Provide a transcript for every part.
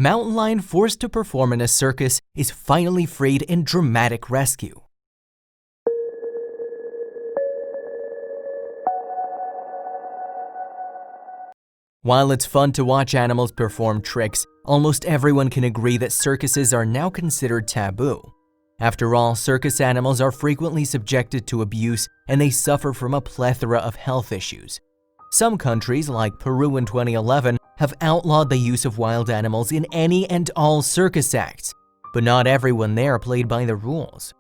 Mountain lion forced to perform in a circus is finally freed in dramatic rescue. While it's fun to watch animals perform tricks, almost everyone can agree that circuses are now considered taboo. After all, circus animals are frequently subjected to abuse and they suffer from a plethora of health issues. Some countries, like Peru in 2011, have outlawed the use of wild animals in any and all circus acts, but not everyone there played by the rules.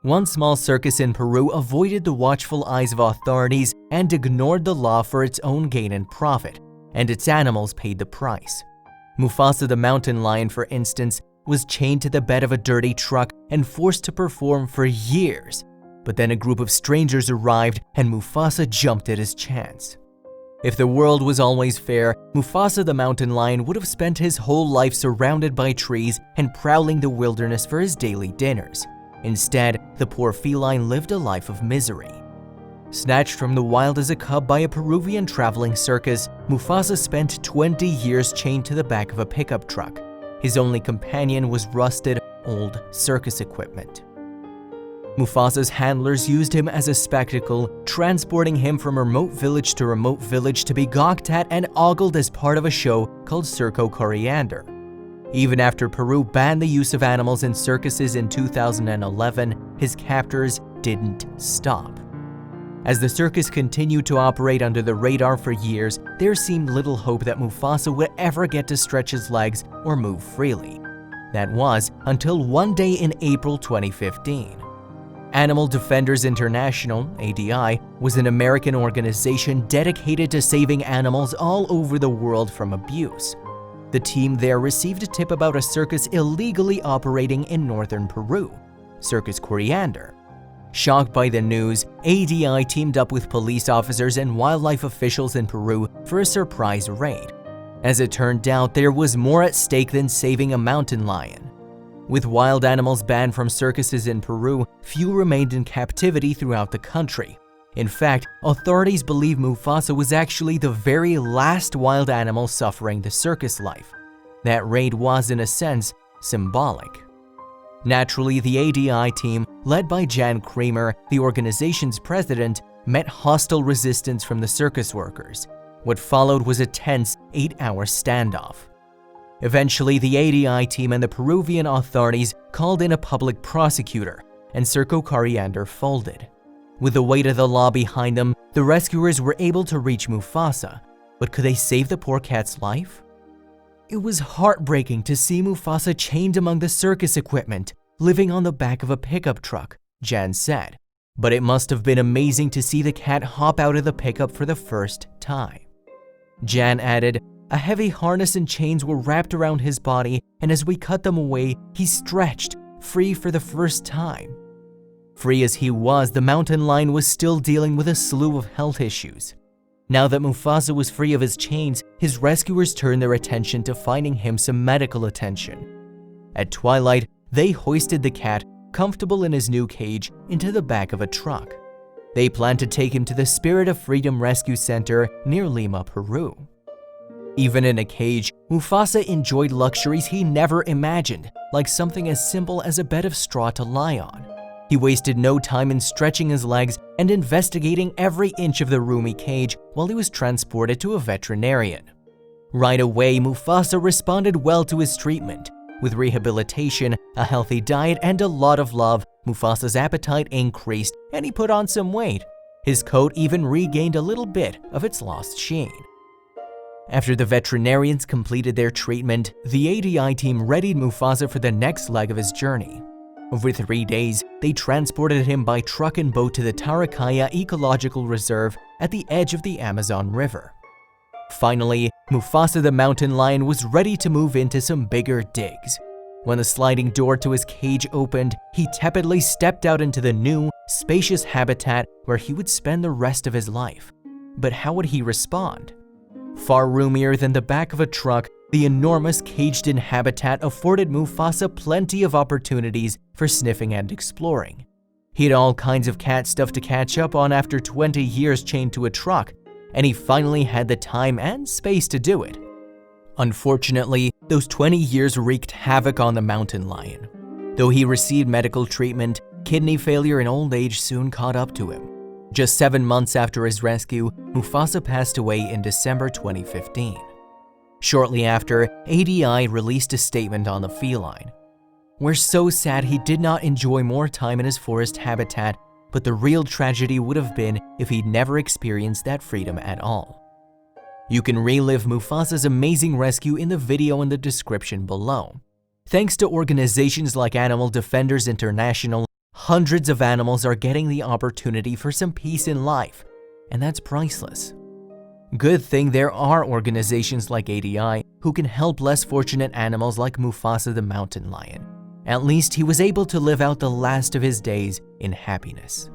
One small circus in Peru avoided the watchful eyes of authorities and ignored the law for its own gain and profit, and its animals paid the price. Mufasa the mountain lion, for instance, was chained to the bed of a dirty truck and forced to perform for years. But then a group of strangers arrived and Mufasa jumped at his chance. If the world was always fair, Mufasa the mountain lion would have spent his whole life surrounded by trees and prowling the wilderness for his daily dinners. Instead, the poor feline lived a life of misery. Snatched from the wild as a cub by a Peruvian traveling circus, Mufasa spent 20 years chained to the back of a pickup truck. His only companion was rusted, old circus equipment. Mufasa's handlers used him as a spectacle, transporting him from remote village to be gawked at and ogled as part of a show called Circo Coriander. Even after Peru banned the use of animals in circuses in 2011, his captors didn't stop. As the circus continued to operate under the radar for years, there seemed little hope that Mufasa would ever get to stretch his legs or move freely. That was until one day in April 2015. Animal Defenders International, ADI, was an American organization dedicated to saving animals all over the world from abuse. The team there received a tip about a circus illegally operating in northern Peru, Circus Coriander. Shocked by the news, ADI teamed up with police officers and wildlife officials in Peru for a surprise raid. As it turned out, there was more at stake than saving a mountain lion. With wild animals banned from circuses in Peru, few remained in captivity throughout the country. In fact, authorities believe Mufasa was actually the very last wild animal suffering the circus life. That raid was, in a sense, symbolic. Naturally, the ADI team, led by Jan Kramer, the organization's president, met hostile resistance from the circus workers. What followed was a tense 8-hour standoff. Eventually, the ADI team and the Peruvian authorities called in a public prosecutor, and Circo Coriander folded. With the weight of the law behind them, the rescuers were able to reach Mufasa, but could they save the poor cat's life? It was heartbreaking to see Mufasa chained among the circus equipment, living on the back of a pickup truck, Jan said. But it must have been amazing to see the cat hop out of the pickup for the first time. Jan added, "A heavy harness and chains were wrapped around his body, and as we cut them away, he stretched, free for the first time." Free as he was, the mountain lion was still dealing with a slew of health issues. Now that Mufasa was free of his chains, his rescuers turned their attention to finding him some medical attention. At twilight, they hoisted the cat, comfortable in his new cage, into the back of a truck. They planned to take him to the Spirit of Freedom Rescue Center near Lima, Peru. Even in a cage, Mufasa enjoyed luxuries he never imagined, like something as simple as a bed of straw to lie on. He wasted no time in stretching his legs and investigating every inch of the roomy cage while he was transported to a veterinarian. Right away, Mufasa responded well to his treatment. With rehabilitation, a healthy diet, and a lot of love, Mufasa's appetite increased and he put on some weight. His coat even regained a little bit of its lost sheen. After the veterinarians completed their treatment, the ADI team readied Mufasa for the next leg of his journey. Over 3 days, they transported him by truck and boat to the Taracaya Ecological Reserve at the edge of the Amazon River. Finally, Mufasa the mountain lion was ready to move into some bigger digs. When the sliding door to his cage opened, he tepidly stepped out into the new, spacious habitat where he would spend the rest of his life. But how would he respond? Far roomier than the back of a truck, the enormous caged-in habitat afforded Mufasa plenty of opportunities for sniffing and exploring. He had all kinds of cat stuff to catch up on after 20 years chained to a truck, and he finally had the time and space to do it. Unfortunately, those 20 years wreaked havoc on the mountain lion. Though he received medical treatment, kidney failure and old age soon caught up to him. Just 7 months after his rescue, Mufasa passed away in December 2015. Shortly after, ADI released a statement on the feline. "We're so sad he did not enjoy more time in his forest habitat, but the real tragedy would have been if he'd never experienced that freedom at all." You can relive Mufasa's amazing rescue in the video in the description below. Thanks to organizations like Animal Defenders International, hundreds of animals are getting the opportunity for some peace in life, and that's priceless. Good thing there are organizations like ADI who can help less fortunate animals like Mufasa the mountain lion. At least he was able to live out the last of his days in happiness.